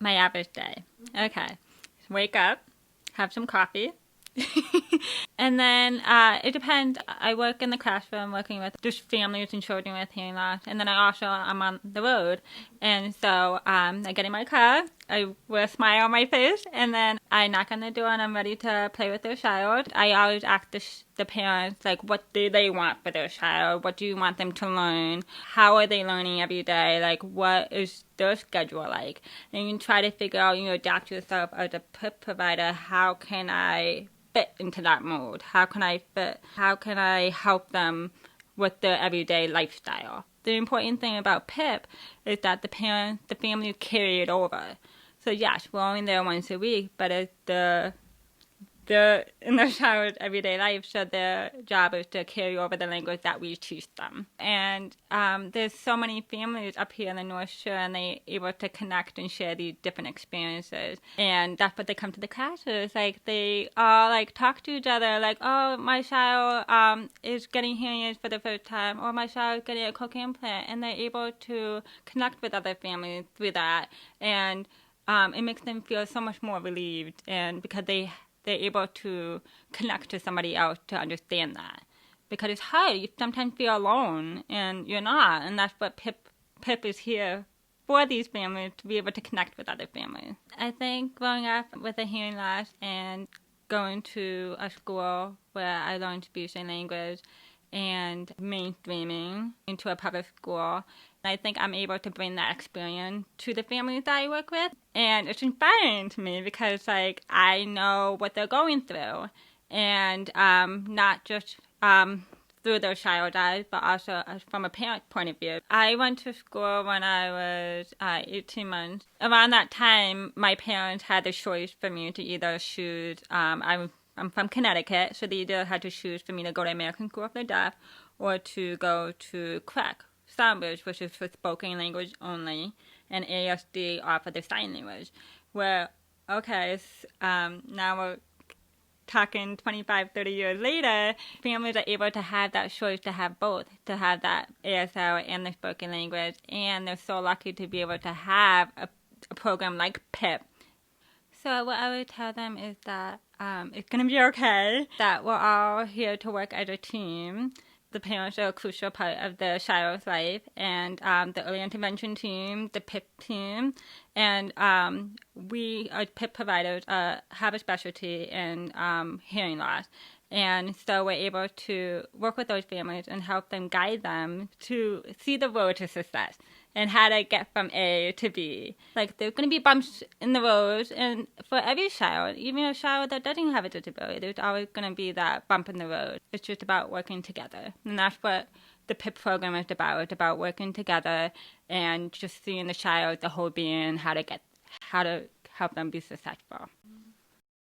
My average day. Okay. Wake up, have some coffee. And then it depends. I work in the classroom working with just families and children with hearing loss. And then I'm on the road. And so I get in my car, I wear a smile on my face, and then I knock on the door and I'm ready to play with their child. I always ask the parents, like, what do they want for their child? What do you want them to learn? How are they learning every day? Like, what is their schedule like? And you can try to figure out, adapt yourself as a PIP provider. How can I fit into that mode? How can I help them with their everyday lifestyle? The important thing about PIP is that the family carry it over. So yes, we're only there once a week, but it's they're in their child's everyday life, so their job is to carry over the language that we teach them. And there's so many families up here in the North Shore, and they're able to connect and share these different experiences. And that's what they come to the classes. Like, they all, like, talk to each other, like, oh, my child is getting hearing aids for the first time, or my child is getting a cochlear implant, and they're able to connect with other families through that. And it makes them feel so much more relieved, and because they're able to connect to somebody else to understand that. Because it's hard. You sometimes feel alone, and you're not. And that's what PIP is here for, these families, to be able to connect with other families. I think growing up with a hearing loss and going to a school where I learned speech and language and mainstreaming into a public school, I think I'm able to bring that experience to the families that I work with. And it's inspiring to me because, like, I know what they're going through. And not just through their child's eyes, but also from a parent's point of view. I went to school when I was 18 months. Around that time, my parents had the choice for me to either choose, I'm from Connecticut, so they either had to choose for me to go to American School for the Deaf or to go to CREC, Stonebridge, which is for spoken language only, and ASD are for the sign language. Where, okay, now we're talking 25, 30 years later, families are able to have that choice to have both, to have that ASL and the spoken language, and they're so lucky to be able to have a program like PIP. So what I would tell them is that it's going to be okay, that we're all here to work as a team. The parents are a crucial part of the child's life, and the early intervention team, the PIP team, and we, as PIP providers, have a specialty in hearing loss. And so we're able to work with those families and help them, guide them to see the road to success and how to get from A to B. Like, there's going to be bumps in the road, and for every child, even a child that doesn't have a disability, there's always going to be that bump in the road. It's just about working together. And that's what the PIP program is about. It's about working together and just seeing the child, the whole being, how to help them be successful.